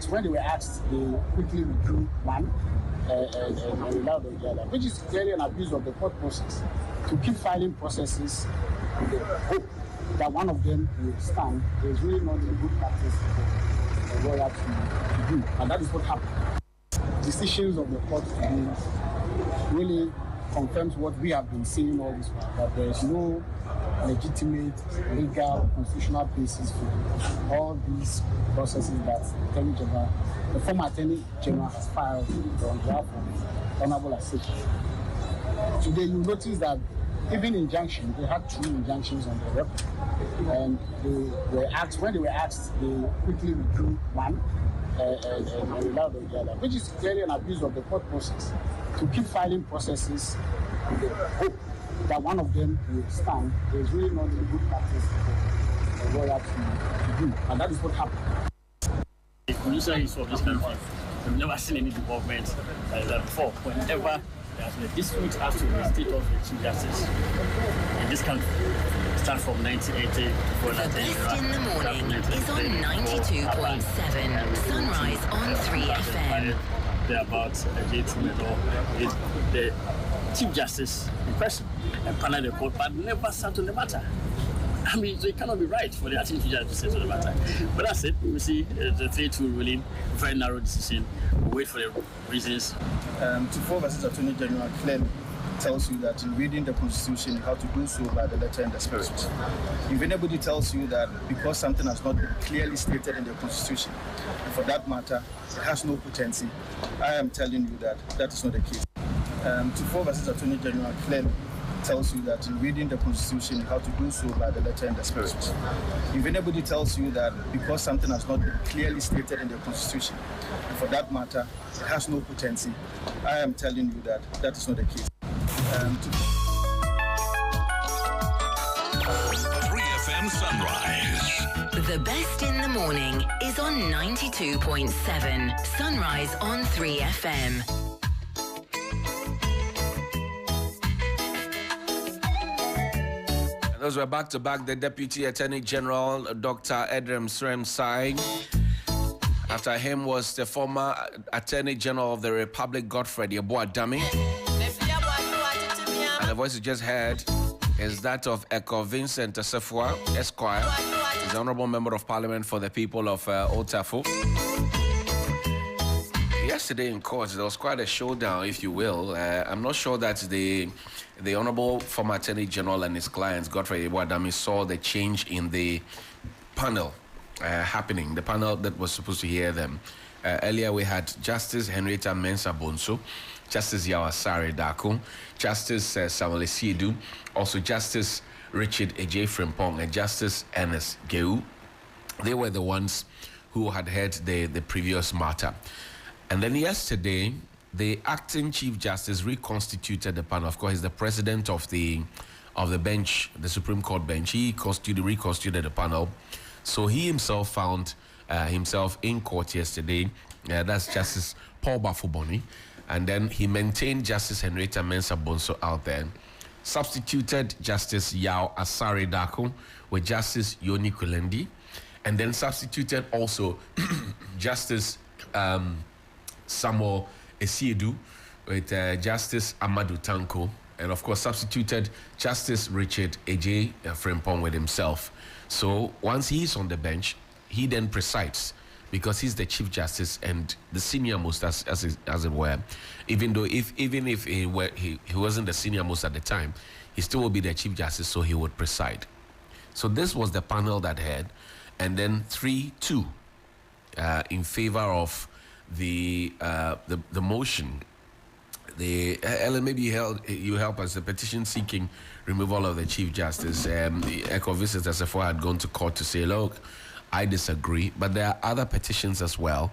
when they were asked, they quickly withdrew one and allowed the other, which is clearly an abuse of the court process. To keep filing processes with the hope that one of them will stand is really not a good practice for a lawyer to do, and that is what happened. Decisions of the court today really confirms what we have been saying all this while, that there is no legitimate, legal, constitutional basis for all these processes that the former Attorney General has filed on behalf of Honorable Assafuah. Today you notice that even injunction, they had 2 injunctions on the record, and when they were asked, they quickly withdrew one and allowed the other, which is clearly an abuse of the court process. To keep filing processes with the hope that one of them will stand is really not a good practice for a lawyer to do, and that is what happened. The producer is from this country. We've never seen any development like that before. Whenever there's been a dispute as to the state of the Chief Justice in this country, start from 1980 to The Best in the Morning is on 92.7 Sunrise on 3FM. They're about the Chief Justice in question and panel the court, but never sat on the matter. I mean, so it cannot be right for the Chief Justice to sit on the matter. But that's it. We see the 3-2 ruling, very narrow decision. We'll wait for the reasons. 24 versus Attorney General clearly tells you that in reading the Constitution, you have to do so by the letter and the spirit. If anybody tells you that because something has not been clearly stated in the Constitution, and for that matter, it has no potency, I am telling you that that is not the case. 24 versus Attorney General clearly tells you that in reading the Constitution, you have to do so by the letter and the spirit. If anybody tells you that because something has not been clearly stated in the Constitution, and for that matter, it has no potency, I am telling you that that is not the case. 3FM Sunrise. The Best in the Morning is on 92.7 Sunrise on 3FM. Those were back-to-back the Deputy Attorney General, Dr. Edrem Sremsai. After him was the former Attorney General of the Republic, Godfrey Yeboah-Dame. And the voice you just heard is that of Echo Vincent Assafuah, Esquire. He's the Honorable Member of Parliament for the people of Otafu. Yesterday in court, there was quite a showdown, if you will. I'm not sure that the Honorable former Attorney General and his clients, Godfrey Yeboah-Dame, saw the change in the panel happening, the panel that was supposed to hear them. Earlier, we had Justice Henrietta Mensah Bonsu, Justice Yawasari Daku, Justice Samuel Siedu, also Justice Richard Ejay Frimpong, and Justice Ernest Geu. They were the ones who had heard the previous matter. And then yesterday, the acting Chief Justice reconstituted the panel. Of course, he's the president of the bench, the Supreme Court bench. He reconstituted the panel. So he himself found himself in court yesterday. That's Justice Paul Bafuboni. And then he maintained Justice Henrietta Mensah Bonsu out there. Substituted Justice Yao Asari Daku with Justice Yoni Kulendi. And then substituted also Justice Samuel Esiedu with Justice Amadou Tanko, and of course substituted Justice Richard Ejay Frimpong with himself. So once he's on the bench, he then presides because he's the Chief Justice and the senior most, as it were. Even if he wasn't the senior most at the time, he still would be the Chief Justice, so he would preside. So this was the panel that had, and then 3-2 in favor of the motion. Ellen, maybe you help us. The petition seeking removal of the Chief Justice. The Echo Vincent Assafuah had gone to court to say, look, I disagree, but there are other petitions as well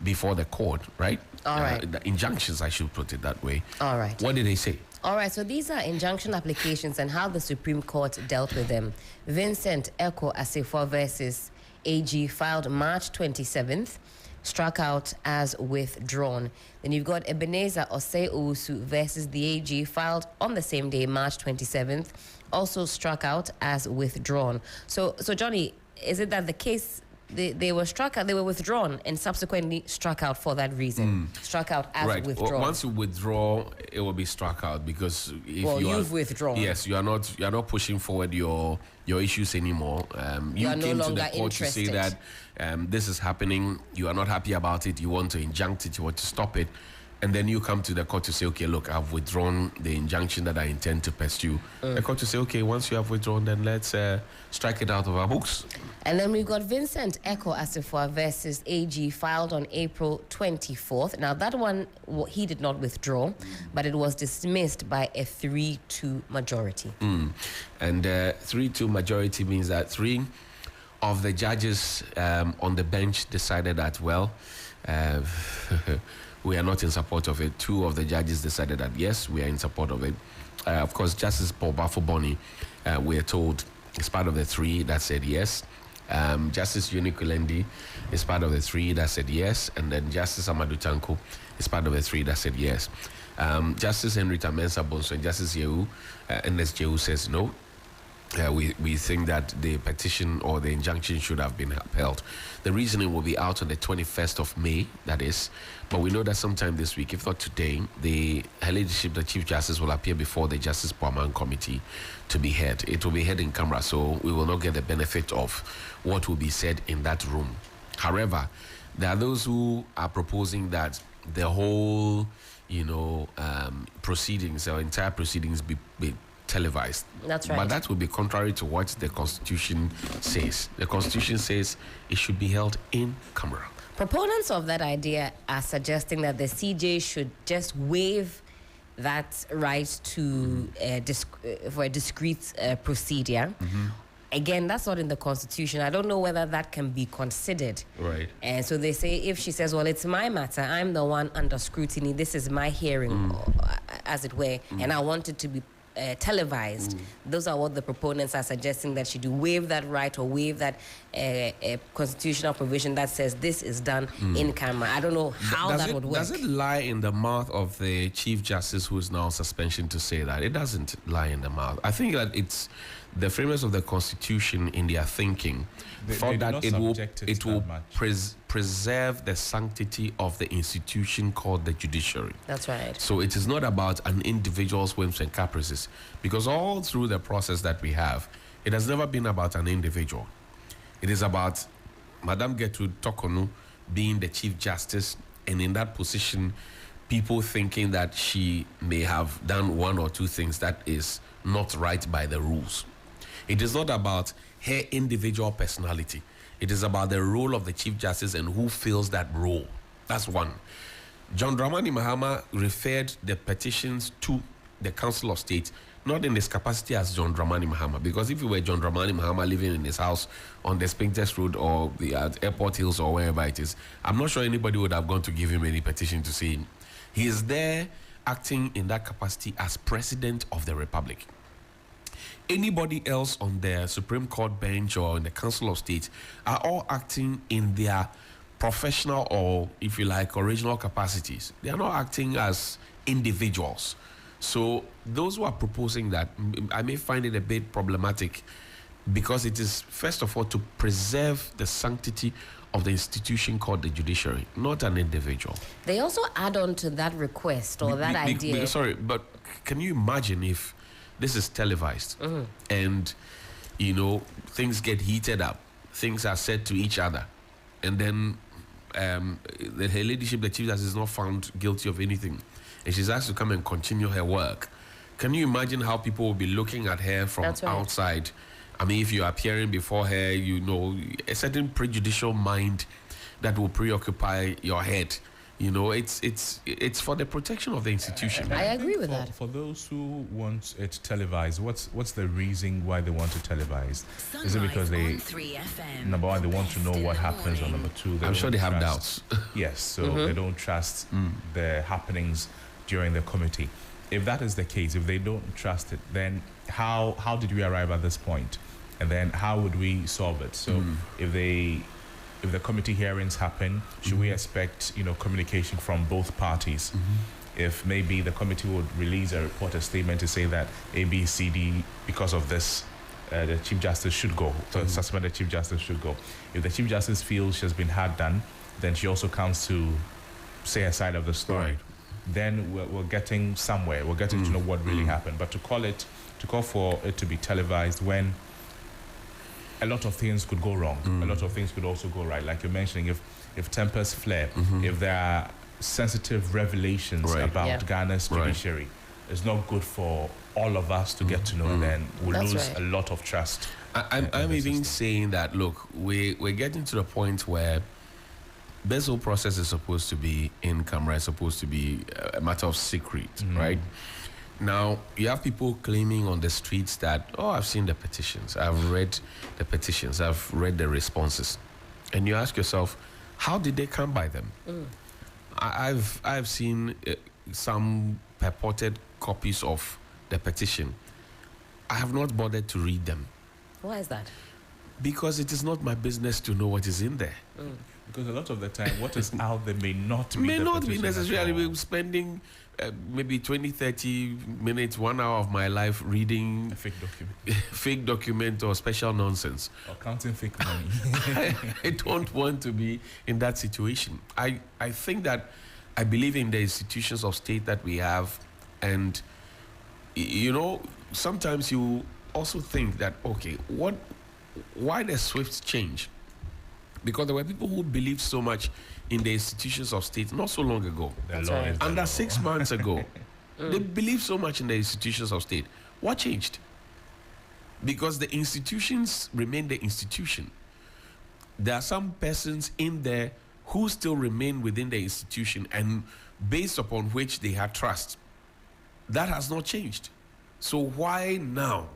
before the court, right? All right. The injunctions, I should put it that way. All right. What did they say? All right, so these are injunction applications and how the Supreme Court dealt with them. Vincent Echo Assafuah versus AG filed March 27th. Struck out as withdrawn. Then you've got Ebenezer Osei Owusu versus the AG, filed on the same day, March 27th, also struck out as withdrawn. So Johnny, is it that the case they were struck out. They were withdrawn and subsequently struck out for that reason. Struck out as Right. withdrawn. Once you withdraw, it will be struck out because if you've withdrawn. Yes, you are not pushing forward your issues anymore. You are no came to longer the court to say interested. that this is happening. You are not happy about it. You want to injunct it. You want to stop it. And then you come to the court to say, okay, look, I've withdrawn the injunction that I intend to pursue. The court to say, okay, once you have withdrawn, then let's strike it out of our books. And then we've got Vincent Assafuah versus AG filed on April 24th. Now, that one, he did not withdraw, but it was dismissed by a 3-2 majority. And 3-2 majority means that 3 of the judges on the bench decided that, well, we are not in support of it. 2 of the judges decided that, yes, we are in support of it. Of course, Justice Paul Bafo-Boni, we are told, is part of the 3 that said yes. Justice Yuni Kulendi is part of the 3 that said yes. And then Justice Amadou Tanko is part of the 3 that said yes. Justice Henrietta Mensah-Bonso and Justice Yehu, NSJU says no. We think that the petition or the injunction should have been upheld. The reasoning will be out on the 21st of May, that is. But we know that sometime this week, if not today, her leadership, the Chief Justice, will appear before the Justice Poaman Committee to be heard. It will be heard in camera, so we will not get the benefit of what will be said in that room. However, there are those who are proposing that the whole, proceedings or entire proceedings be televised. That's right. But that would be contrary to what the Constitution says. The Constitution says it should be held in camera. Proponents of that idea are suggesting that the CJ should just waive that right to for a discrete procedure. Again, that's not in the Constitution. I don't know whether that can be considered. Right. And so they say if she says, well, it's my matter, I'm the one under scrutiny, this is my hearing, as it were, and I want it to be televised. Those are what the proponents are suggesting, that she do waive that right or waive that constitutional provision that says this is done in camera. I don't know how that would work. Does it lie in the mouth of the Chief Justice who is now on suspension to say that? It doesn't lie in the mouth. I think that it's the framers of the Constitution in their thinking thought that it will preserve the sanctity of the institution called the judiciary. That's right. So it is not about an individual's whims and caprices, because all through the process that we have, it has never been about an individual. It is about Madame Gertrude Torkonoo being the Chief Justice, and in that position, people thinking that she may have done 1 or 2 things that is not right by the rules. It is not about her individual personality. It is about the role of the Chief Justice and who fills that role. That's one. John Dramani Mahama referred the petitions to the Council of State, not in his capacity as John Dramani Mahama, because if it were John Dramani Mahama living in his house on the Spintex Road or the Airport Hills or wherever it is, I'm not sure anybody would have gone to give him any petition to see him. He is there acting in that capacity as President of the Republic. Anybody else on the Supreme Court bench or in the Council of State are all acting in their professional or, if you like, original capacities. They are not acting as individuals. So those who are proposing that, I may find it a bit problematic, because it is, first of all, to preserve the sanctity of the institution called the judiciary, not an individual. They also add on to that request or that idea. Sorry, but can you imagine if this is televised and, things get heated up, things are said to each other, and then her leadership, the Chief Justice, is not found guilty of anything, and she's asked to come and continue her work? Can you imagine how people will be looking at her from outside? I mean, if you're appearing before her, a certain prejudicial mind that will preoccupy your head. It's for the protection of the institution. I agree with that. For those who want it televised, what's the reason why they want it televised? Is it because number one, they want to know what happens, or number two, I'm sure they have doubts. Yes, so they don't trust the happenings during the committee. If that is the case, if they don't trust it, then how did we arrive at this point? And then how would we solve it? So if the committee hearings happen, should we expect communication from both parties? If maybe the committee would release a statement to say that A, B, C, D, because of this, the Chief Justice should go. So the suspended Chief Justice should go. If the Chief Justice feels she has been hard done, then she also comes to say her side of the story. Right. Then we're getting somewhere. We're getting to know what really happened. But to call for it to be televised when a lot of things could go wrong, a lot of things could also go right. Like you're mentioning, if tempers flare, if there are sensitive revelations about Ghana's judiciary, it's not good for all of us to get to know, and then we'll lose a lot of trust. I'm even saying that, look, we're getting to the point where this whole process is supposed to be in camera, it's supposed to be a matter of secret, right? Now, you have people claiming on the streets that, oh, I've seen the petitions, I've read the petitions, I've read the responses. And you ask yourself, how did they come by them? I've seen some purported copies of the petition. I have not bothered to read them. Why is that? Because it is not my business to know what is in there. Because a lot of the time, what is out there may not be May the not be petition necessarily. at all. We're spending maybe 20, 30 minutes, 1 hour of my life reading A fake document. fake document or special nonsense. Or counting fake money. I don't want to be in that situation. I think that I believe in the institutions of state that we have, and you know, sometimes you also think that, okay, why the swift change? Because there were people who believed so much in the institutions of state not so long ago. The law is the Under law. 6 months ago, they believed so much in the institutions of state. What changed? Because the institutions remain the institution. There are some persons in there who still remain within the institution and based upon which they had trust. That has not changed. So why now?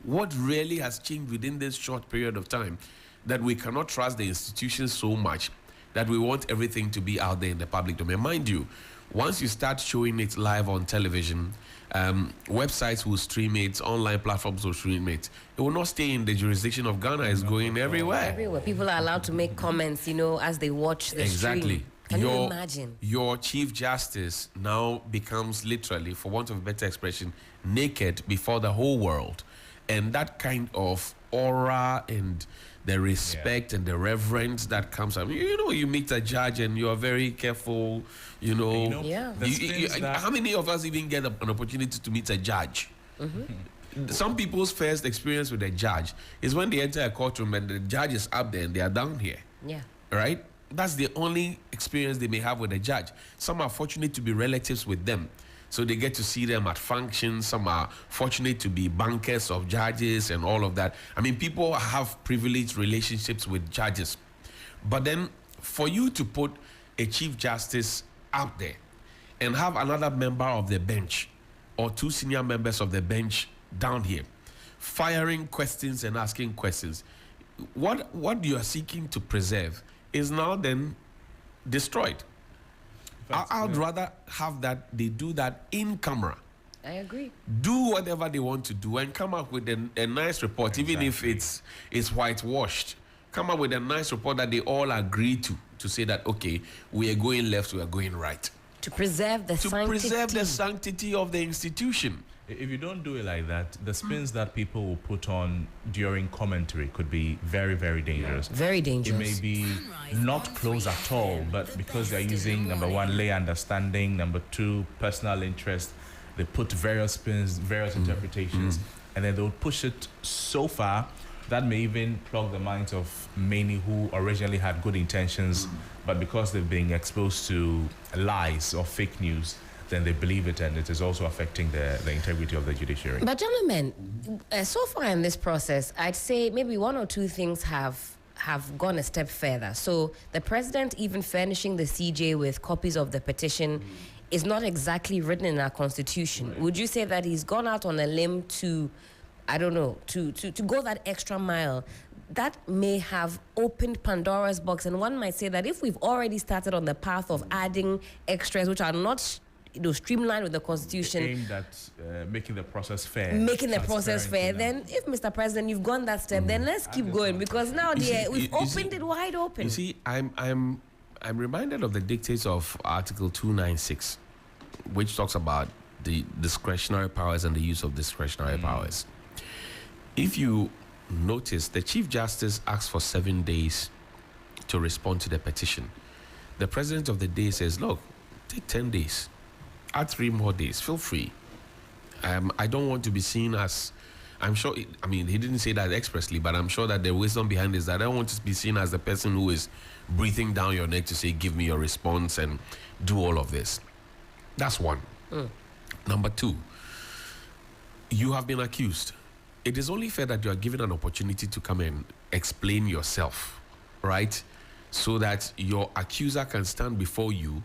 What really has changed within this short period of time that we cannot trust the institutions so much that we want everything to be out there in the public domain? Mind you, once you start showing it live on television, websites will stream it, online platforms will stream it. It will not stay in the jurisdiction of Ghana. It's going everywhere. Everywhere. People are allowed to make comments, you know, as they watch the Exactly. stream. Can you imagine? Your Chief Justice now becomes literally, for want of a better expression, naked before the whole world. And that kind of aura and the respect and the reverence that comes up. You know, you meet a judge and you are very careful, you know. Yeah. How many of us even get an opportunity to meet a judge? Some people's first experience with a judge is when they enter a courtroom and the judge is up there and they are down here. Yeah. Right? That's the only experience they may have with a judge. Some are fortunate to be relatives with them, so they get to see them at functions. Some are fortunate to be bankers of judges and all of that. I mean, people have privileged relationships with judges. But then for you to put a Chief Justice out there and have another member of the bench or two senior members of the bench down here firing questions and asking questions, what you are seeking to preserve is now then destroyed. I'd rather have that they do that in camera. I agree. Do whatever they want to do and come up with a nice report, even if it's whitewashed. Come up with a nice report that they all agree to say that, okay, we are going left, we are going right. To preserve the sanctity of the institution. If you don't do it like that, the spins that people will put on during commentary could be very, very dangerous. Very dangerous. It may be not close at all, but because they're using, number one, lay understanding, number two, personal interest, they put various spins, various interpretations, and then they'll push it so far that may even clog the minds of many who originally had good intentions, but because they've been exposed to lies or fake news, then they believe it, and it is also affecting the integrity of the judiciary. But gentlemen, so far in this process, I'd say maybe one or two things have gone a step further. So the president even furnishing the CJ with copies of the petition is not exactly written in our constitution. Right. Would you say that he's gone out on a limb to, I don't know, to go that extra mile? That may have opened Pandora's box, and one might say that if we've already started on the path of adding extras which are not streamlined with the constitution, aimed at making the process fair. Then if Mr. President, you've gone that step, then let's keep going, because now we've opened it wide open. You see, I'm reminded of the dictates of Article 296, which talks about the discretionary powers and the use of discretionary powers. if you notice, the Chief Justice asked for 7 days to respond to the petition. The President of the day says, look, take 10 days, add 3 more days, feel free. I don't want to be seen as, I'm sure, he didn't say that expressly, but I'm sure that the wisdom behind this is that I don't want to be seen as the person who is breathing down your neck to say, give me your response and do all of this. That's one. Number 2, you have been accused. It is only fair that you are given an opportunity to come and explain yourself, right? So that your accuser can stand before you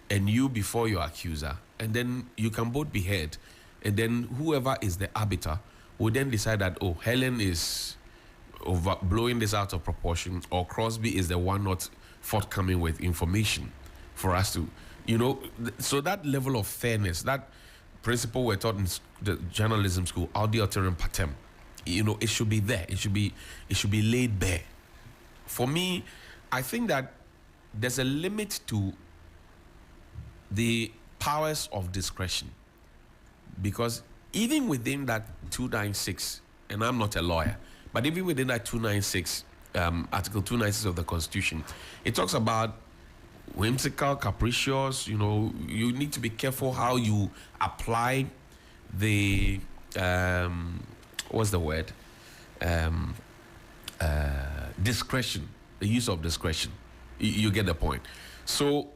and you before your accuser, and then you can both be heard. And then whoever is the arbiter will then decide that, oh, Helen is blowing this out of proportion, or Crosby is the one not forthcoming with information for us to, so that level of fairness, that principle we're taught in the journalism school, auditorium patem, it should be there. It should be laid bare. For me, I think that there's a limit to the powers of discretion, because even within that 296, and I'm not a lawyer, but even within that 296, Article 296 of the Constitution, it talks about whimsical, capricious, you need to be careful how you apply the, what's the word? Discretion, the use of discretion. You get the point. So,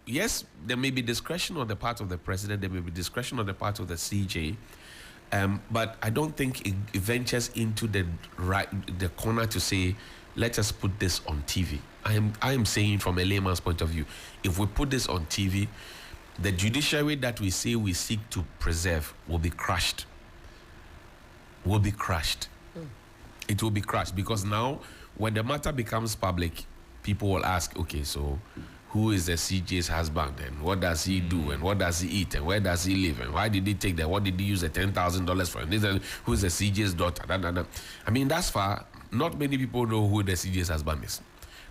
yes, there may be discretion on the part of the president, there may be discretion on the part of the CJ, but I don't think it ventures into the corner to say, let us put this on TV. I am saying from a layman's point of view, if we put this on TV, the judiciary that we say we seek to preserve will be crushed. It will be crushed, because now when the matter becomes public, people will ask, okay, so who is the CJ's husband, and what does he do, and what does he eat, and where does he live, and why did he take that? What did he use the $10,000 for? And who is the CJ's daughter? That's far. Not many people know who the CJ's husband is.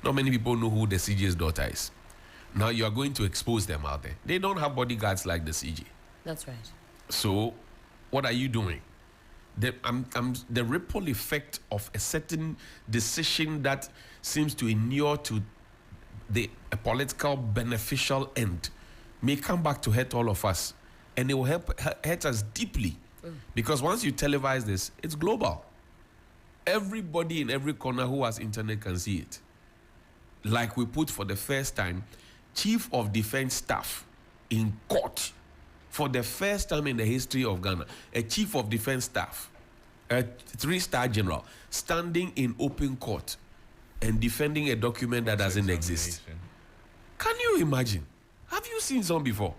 Not many people know who the CJ's daughter is. Now you are going to expose them out there. They don't have bodyguards like the CJ. That's right. So, what are you doing? The ripple effect of a certain decision that seems to inure to a political beneficial end may come back to hurt all of us, and it will hurt us deeply, because once you televise this, it's global. Everybody in every corner who has internet can see it. Like we put for the first time, Chief of Defense Staff in court for the first time in the history of Ghana. A Chief of Defense Staff, a 3-star general, standing in open court and defending a document that doesn't exist. Can you imagine? Have you seen some before?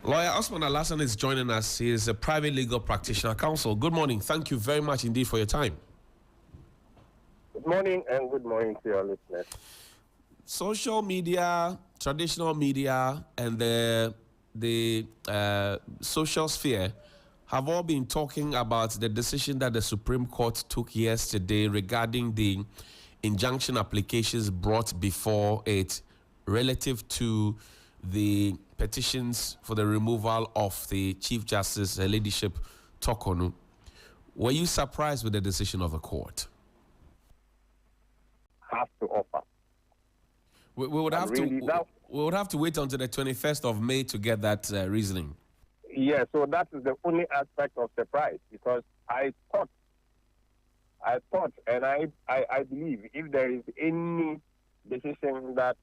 Lawyer Osman Alasan is joining us. He is a private legal practitioner. Counsel, good morning. Thank you very much indeed for your time. Good morning, and good morning to your listeners. Social media, traditional media, and the social sphere have all been talking about the decision that the Supreme Court took yesterday regarding the injunction applications brought before it relative to the petitions for the removal of the Chief Justice, her ladyship, Torkonoo. Were you surprised with the decision of the court? Have to offer. We would have to wait until the 21st of May to get that reasoning. Yeah, so that is the only aspect of surprise, because I thought, and I believe if there is any decision that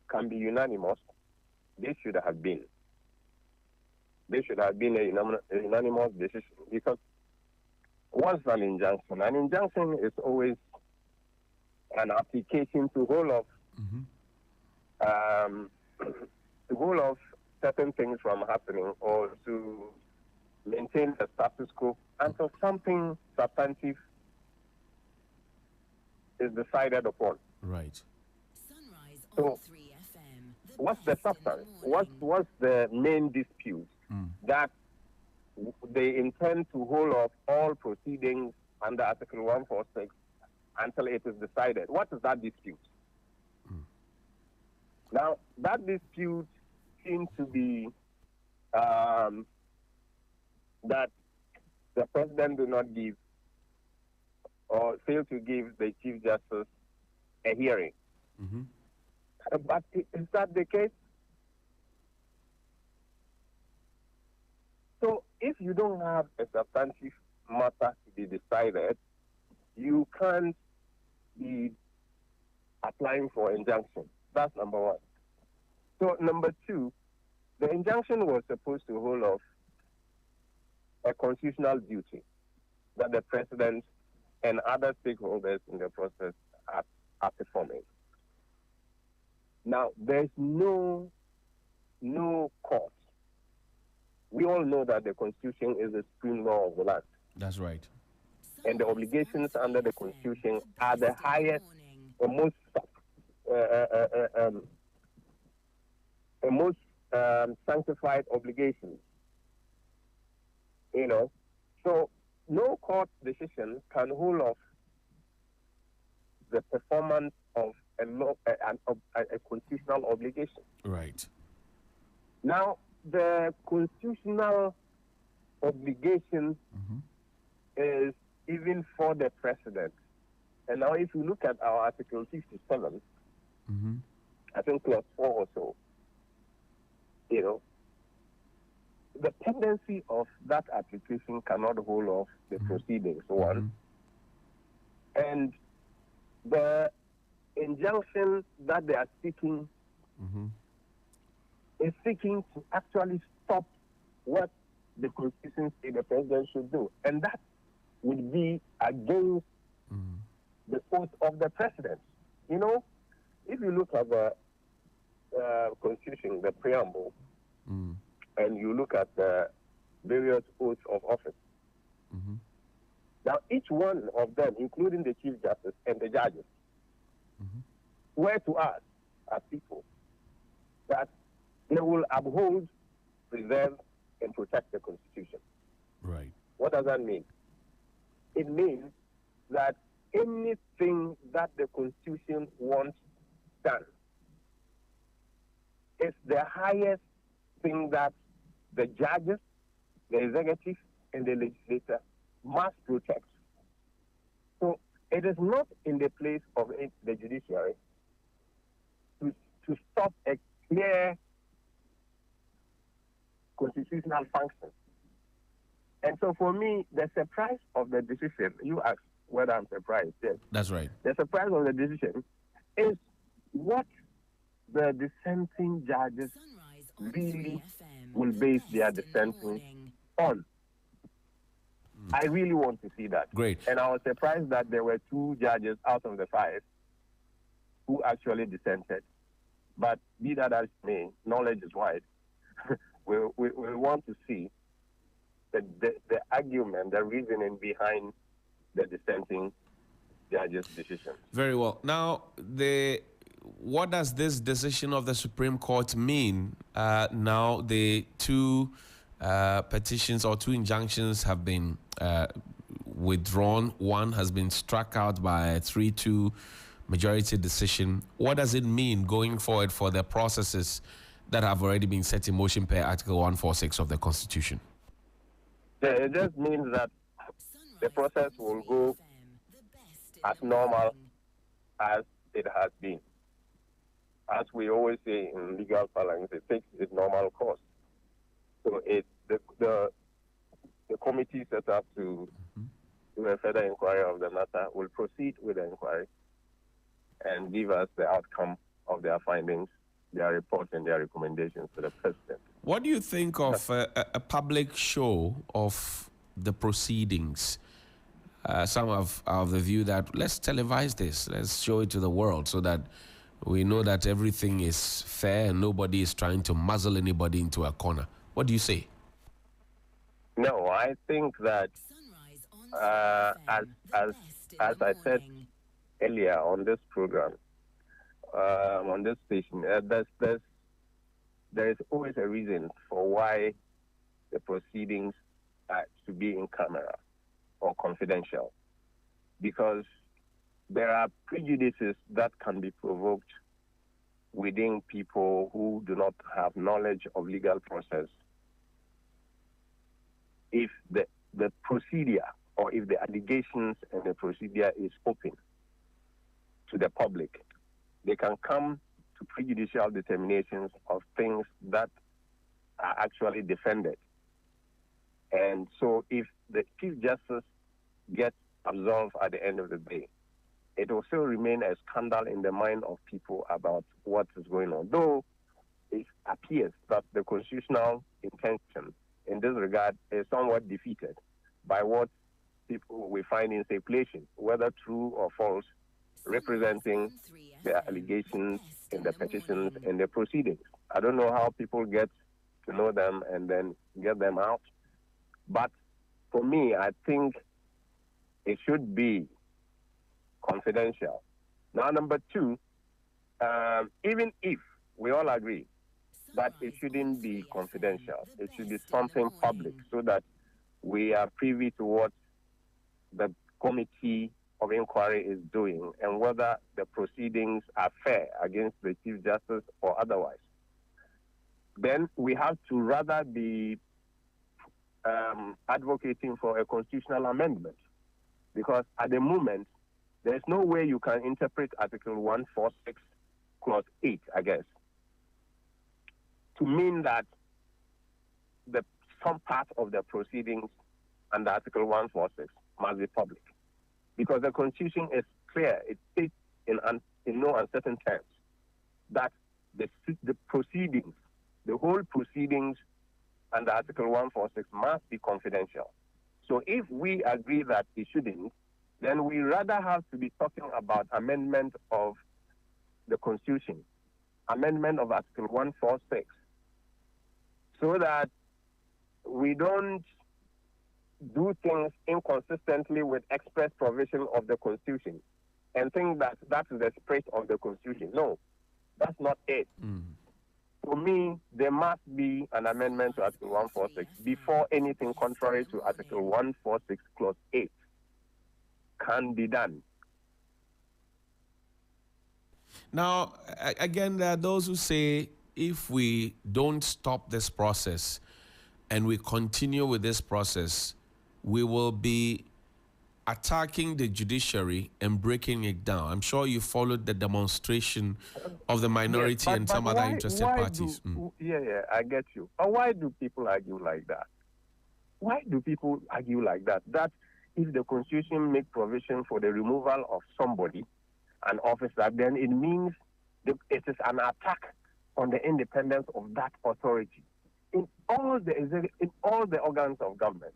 can be unanimous, this should have been. This should have been a unanimous decision, because what's an injunction? An injunction is always an application to hold off certain things from happening, or to maintain the status quo until something substantive is decided upon. Right. So, what's the substance? What's the main dispute? That they intend to hold off all proceedings under Article 146 until it is decided. What is that dispute? Now, that dispute seems to be that the president do not give or fail to give the Chief Justice a hearing. Mm-hmm. But is that the case? So if you don't have a substantive matter to be decided, you can't be applying for injunction. That's number one. So number two, the injunction was supposed to hold off a constitutional duty that the president and other stakeholders in the process are performing. Now, there's no court. We all know that the Constitution is the supreme law of the land. That's right. And the obligations under the Constitution are the highest or most sanctified obligations. You know, so no court decision can hold off the performance of a constitutional obligation. Right. Now, the constitutional obligation is even for the president. And now, if you look at our Article 57, I think clause 4 or so, you know, the tendency of that application cannot hold off the proceedings, one. And the injunction that they are seeking is seeking to actually stop what the Constitution says the president should do. And that would be against the oath of the president. You know, if you look at the Constitution, the preamble, and you look at the various oaths of office, now each one of them, including the Chief Justice and the judges, swear to us as people that they will uphold, preserve, and protect the Constitution. Right. What does that mean? It means that anything that the Constitution wants done is the highest thing that the judges, the executive, and the legislature must protect. So it is not in the place of the judiciary to stop a clear constitutional function. And so for me, the surprise of the decision, you asked whether I'm surprised, yes. That's right. The surprise of the decision is what the dissenting judges really will base their dissenting on. I really want to see that. Great. And I was surprised that there were 2 judges out of the 5 who actually dissented. But be that as may, knowledge is wide. we want to see the argument, the reasoning behind the dissenting judge's decision. Very well. Now, what does this decision of the Supreme Court mean? Now, the 2 petitions or 2 injunctions have been withdrawn. One has been struck out by a 3-2 majority decision. What does it mean going forward for the processes that have already been set in motion per Article 146 of the Constitution? It just means that the process will go as normal as it has been. As we always say in legal parlance, it takes its normal course. So the committee set up to do a further inquiry of the matter will proceed with the inquiry and give us the outcome of their findings, their reports, and their recommendations to the president. What do you think of a public show of the proceedings? Some of the view that let's televise this, let's show it to the world so that we know that everything is fair and nobody is trying to muzzle anybody into a corner. What do you say? No, I think that as I said earlier on this program, on this station, there is always a reason for why the proceedings are to be in camera or confidential, because there are prejudices that can be provoked within people who do not have knowledge of legal process if the the procedure or if the allegations and the procedure is open to the public, they can come to prejudicial determinations of things that are actually defended. And so if the Chief Justice gets absolved at the end of the day, it will still remain a scandal in the mind of people about what is going on. Though it appears that the constitutional intention in this regard is somewhat defeated by what people we find in circulation, whether true or false, representing the allegations in the petitions and the proceedings. I don't know how people get to know them and then get them out. But for me, I think it should be confidential. Now, number two, even if we all agree that it shouldn't be confidential, it should be something public so that we are privy to what the committee of inquiry is doing and whether the proceedings are fair against the Chief Justice or otherwise. Then we have to rather be advocating for a constitutional amendment, because at the moment, there's no way you can interpret Article 146, Clause 8, I guess, to mean that some part of the proceedings under Article 146 must be public. Because the Constitution is clear, it states in no uncertain terms that the proceedings, the whole proceedings under Article 146 must be confidential. So if we agree that it shouldn't, then we rather have to be talking about amendment of the Constitution, amendment of Article 146, so that we don't do things inconsistently with express provision of the Constitution and think that that is the spirit of the Constitution. No, that's not it. For me, there must be an amendment to Article 146 before anything contrary to Article 146, Clause 8 can be done. Now, again, there are those who say if we don't stop this process and we continue with this process, we will be attacking the judiciary and breaking it down. I'm sure you followed the demonstration of the minority and some other interested parties. Yeah, I get you. But why do people argue like that? Why do people argue like that? That if the Constitution makes provision for the removal of somebody, an officer, then it means it is an attack on the independence of that authority. In all the organs of government,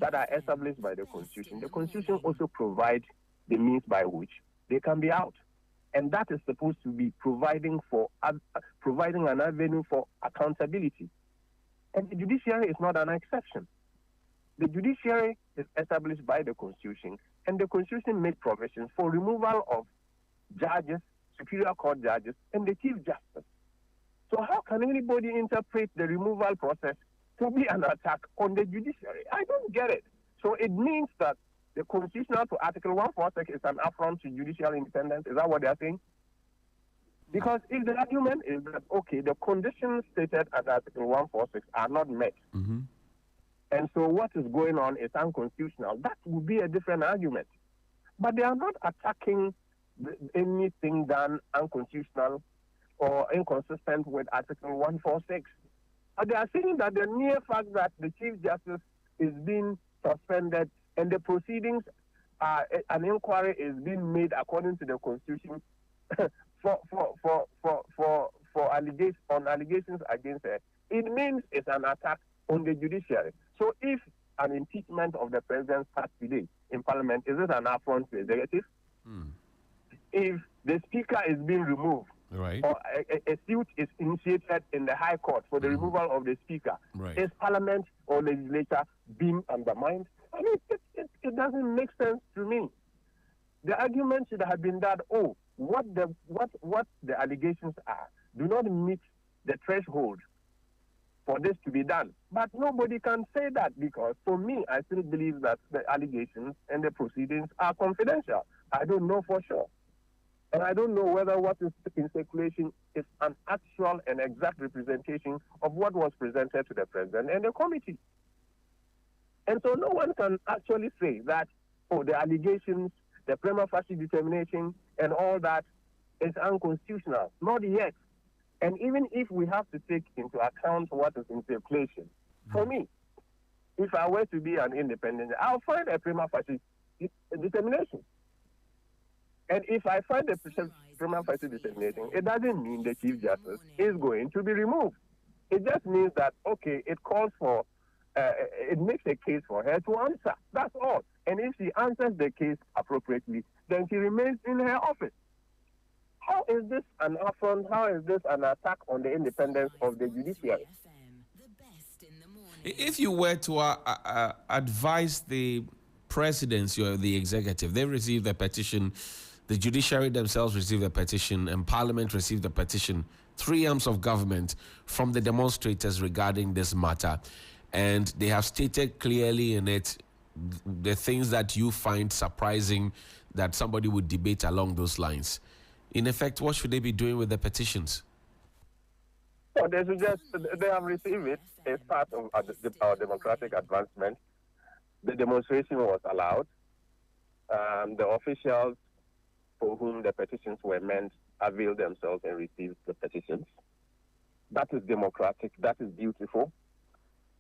that are established by the Constitution also provides the means by which they can be out. And that is supposed to be providing an avenue for accountability. And the judiciary is not an exception. The judiciary is established by the Constitution, and the Constitution makes provisions for removal of judges, Superior Court judges, and the Chief Justice. So how can anybody interpret the removal process to be an attack on the judiciary? I don't get it. So it means that the constitutional to Article 146 is an affront to judicial independence. Is that what they are saying? Because if the argument is that, okay, the conditions stated at Article 146 are not met, and so what is going on is unconstitutional, that would be a different argument. But they are not attacking anything done unconstitutional or inconsistent with Article 146. They are saying that the mere fact that the Chief Justice is being suspended and the proceedings, an inquiry is being made according to the Constitution for allegations against her, it means it's an attack on the judiciary. So if an impeachment of the president starts today in Parliament, is it an affront to the executive? If the Speaker is being removed, right, or a suit is initiated in the High Court for the removal of the Speaker, right, is Parliament or legislature being undermined? I mean, it doesn't make sense to me. The argument should have been that, what the allegations are do not meet the threshold for this to be done. But nobody can say that, because for me, I still believe that the allegations and the proceedings are confidential. I don't know for sure. And I don't know whether what is in circulation is an actual and exact representation of what was presented to the president and the committee. And so no one can actually say that, oh, the allegations, the prima facie determination, and all that is unconstitutional. Not yet. And even if we have to take into account what is in circulation, for me, if I were to be an independent, I'll find a prima facie determination. And if I find the prima facie determination, it doesn't mean the Chief Justice is going to be removed. It just means that, okay, it calls for, it makes a case for her to answer. That's all. And if she answers the case appropriately, then she remains in her office. How is this an affront? How is this an attack on the independence of the judiciary? If you were to advise the presidency or the executive, they received the petition, the judiciary themselves received the petition, and Parliament received the petition, three arms of government from the demonstrators regarding this matter. And they have stated clearly in it the things that you find surprising that somebody would debate along those lines. In effect, what should they be doing with the petitions? Well, they have received it as part of our democratic advancement. The demonstration was allowed. The officials for whom the petitions were meant availed themselves and received the petitions. That is democratic. That is beautiful.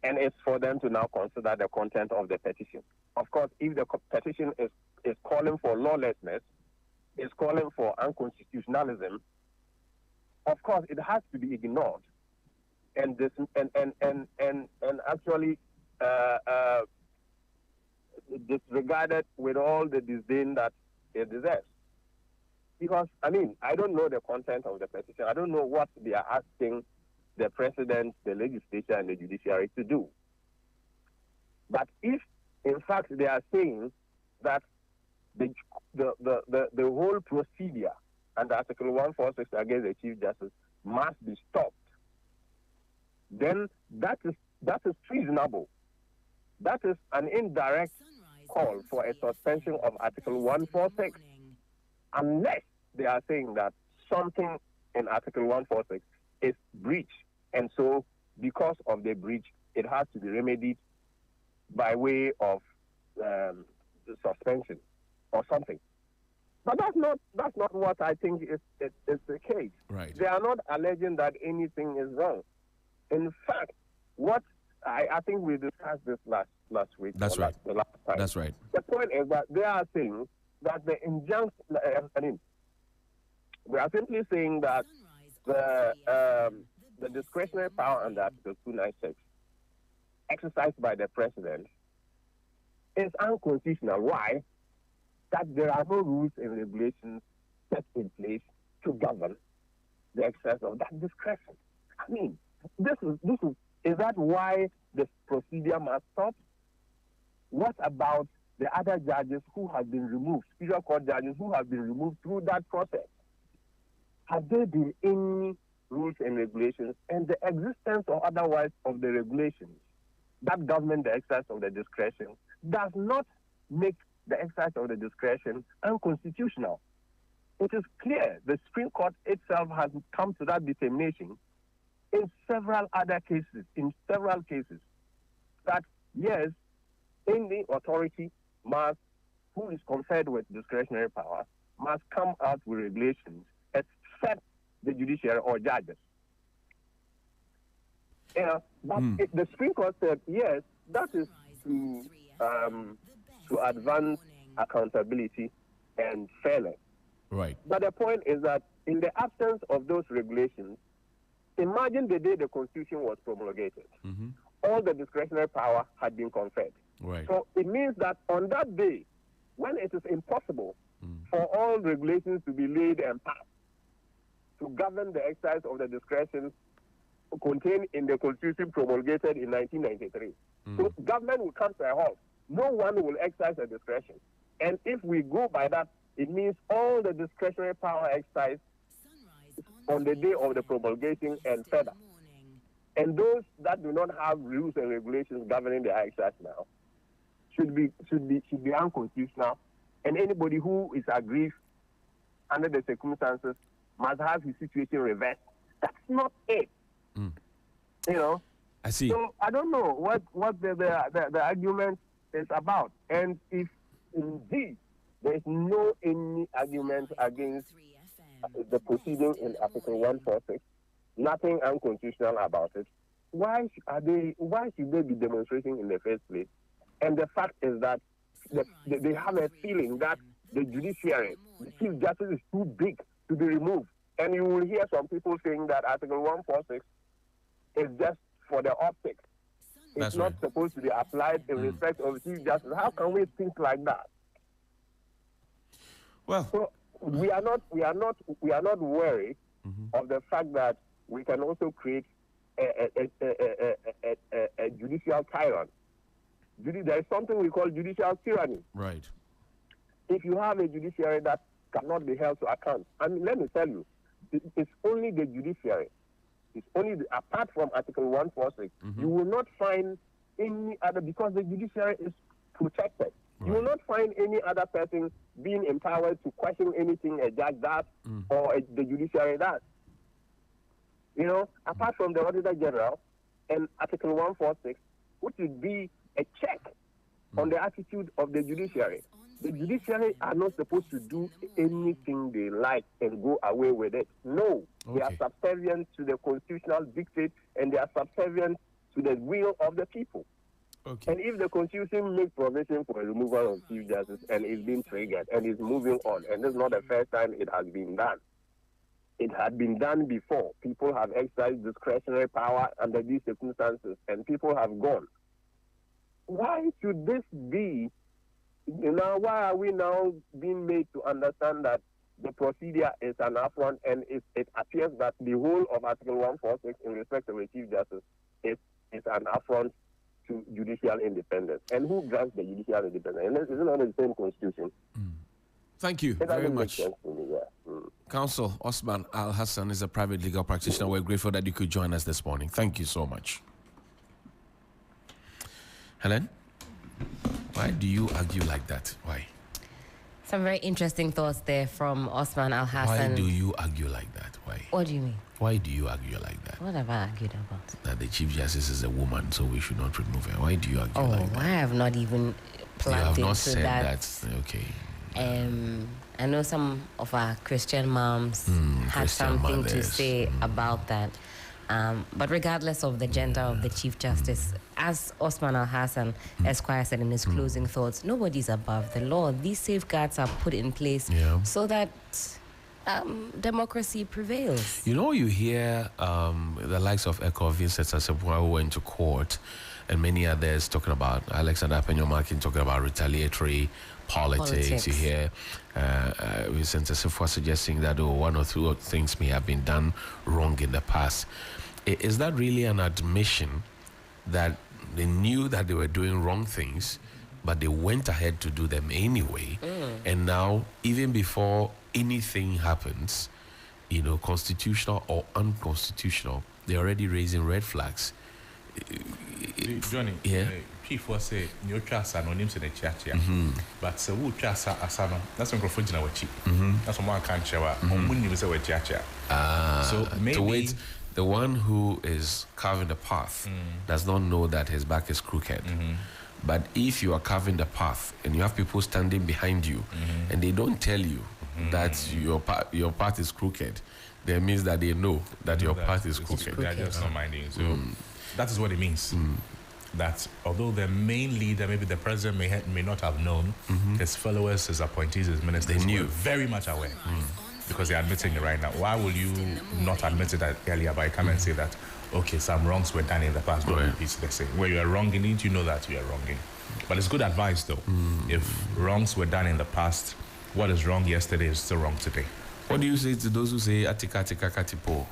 And it's for them to now consider the content of the petition. Of course, if the petition is calling for lawlessness, is calling for unconstitutionalism, of course it has to be ignored and actually disregarded with all the disdain that it deserves. Because I mean, I don't know the content of the petition. I don't know what they are asking the president, the legislature, and the judiciary to do. But if, in fact, they are saying that the whole procedure under Article 146 against the Chief Justice must be stopped, then that is treasonable. That is an indirect call for a suspension of Article 146, unless they are saying that something in Article 146 is breached, and so because of the breach, it has to be remedied by way of suspension or something. But that's not what I think is the case. Right. They are not alleging that anything is wrong. In fact, what I think we discussed this last week. That's right. The last time. That's right. The point is that they are saying that the injunction. They are simply saying that the discretionary power under Article 296 exercised by the president is unconstitutional. Why? That there are no rules and regulations set in place to govern the excess of that discretion. I mean, is that why the procedure must stop? What about the other judges who have been removed, Superior Court judges who have been removed through that process? Have there been any rules and regulations, and the existence or otherwise of the regulations that govern the exercise of the discretion does not make the exercise of the discretion unconstitutional? It is clear the Supreme Court itself has come to that determination in several cases, that yes, any authority who is conferred with discretionary power must come out with regulations except the judiciary or judges. But the Supreme Court said, yes, that is to advance accountability and fairness. Right. But the point is that in the absence of those regulations, imagine the day the Constitution was promulgated. Mm-hmm. All the discretionary power had been conferred. Right. So it means that on that day, when it is impossible for all regulations to be laid and passed to govern the exercise of the discretion contained in the Constitution promulgated in 1993, so government will come to a halt. No one will exercise a discretion. And if we go by that, it means all the discretionary power exercised on the day of the promulgation and further. And those that do not have rules and regulations governing their exercise now should be unconstitutional. And anybody who is aggrieved under the circumstances, must have his situation reversed. That's not it. You know. I see. So I don't know what the argument is about, and if indeed there is no any argument against the proceeding in Article 146, nothing unconstitutional about it. Why should they be demonstrating in the first place? And the fact is that they have a feeling that the judiciary, the Chief Justice, is too big to be removed. And you will hear some people saying that Article 146 is just for the optics. It's not supposed to be applied in respect of Chief Justice. How can we think like that? Well, so we are not worried of the fact that we can also create a judicial tyrant. There is something we call judicial tyranny. Right. If you have a judiciary that cannot be held to account, I mean, let me tell you, it's only the judiciary. It's only apart from Article 146, you will not find any other, because the judiciary is protected. Right. You will not find any other person being empowered to question anything a judge does or the judiciary does. You know, apart from the Auditor General and Article 146, which would be a check on the attitude of the judiciary. The judiciary are not supposed to do anything they like and go away with it. No, they are subservient to the constitutional dictate, and they are subservient to the will of the people. Okay. And if the Constitution makes provision for a removal of Chief Justice and it's been triggered and is moving on, and this is not the first time it has been done. It had been done before. People have exercised discretionary power under these circumstances, and people have gone. Why should this be? Why are we now being made to understand that the procedure is an affront, and it appears that the whole of Article 146 in respect of the Chief Justice is an affront to judicial independence? And who grants the judicial independence? And this is not the same Constitution. Thank you very much. Counsel Osman Al-Hassan is a private legal practitioner. We're grateful that you could join us this morning. Thank you so much. Helen, why do you argue like that? Why? Some very interesting thoughts there from Osman Al-Hassan. Why do you argue like that? Why? What do you mean? Why do you argue like that? What have I argued about? That the Chief Justice is a woman, so we should not remove her. Why do you argue like that? I have not even plugged you have not into said that. Okay. I know some of our Christian moms had something to say about that. But regardless of the gender of the Chief Justice, as Osman Al-Hassan Esquire said in his closing thoughts, nobody's above the law. These safeguards are put in place so that democracy prevails. You know, you hear the likes of Vincent Assafuah who went to court, and many others talking about Alexander Penyomakin talking about retaliatory politics. You hear Vincent Assafuah suggesting that one or two things may have been done wrong in the past. Is that really an admission that they knew that they were doing wrong things, but they went ahead to do them anyway? And now, even before anything happens, you know, constitutional or unconstitutional, they're already raising red flags. Johnny, Chief was saying, "Your trust are no names in the church, but so who trust Asano? That's when Grofin our chief. That's one can't show up. When you say church, so maybe to wait, the one who is carving the path does not know that his back is crooked. But if you are carving the path and you have people standing behind you and they don't tell you that your path is crooked, that means that they know that your path is crooked. They are just not minding. So that is what it means. That although the main leader, maybe the president may not have known, his followers, his appointees, his ministers, they knew very much aware. Because they're admitting it right now. Why will you not admit it earlier by come and say that, okay, some wrongs were done in the past, don't repeat the same. Where you are wronging it, you know that you are wronging. But it's good advice though. If wrongs were done in the past, what is wrong yesterday is still wrong today. What do you say to those who say atika katipo?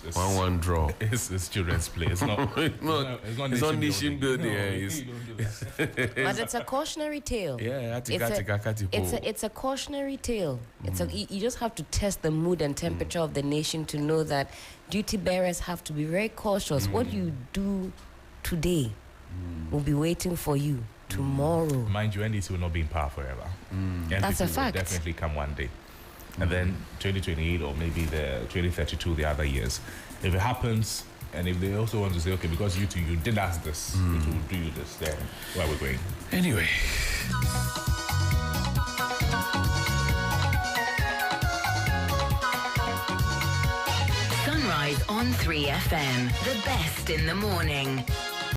1-1 draw. It's children's play. It's not. it's not nation building. But it's a cautionary tale. Yeah, atika katipo. It's a cautionary tale. You just have to test the mood and temperature of the nation to know that duty bearers have to be very cautious. What you do today will be waiting for you tomorrow. Mind you, NDC will not be in power forever. That's a fact. Will definitely come one day. and then 2028 or maybe the 2032 the other years. If it happens, and if they also want to say, okay, because you did us this, it will do you this, then where we're going. Anyway. Sunrise on 3FM, the best in the morning.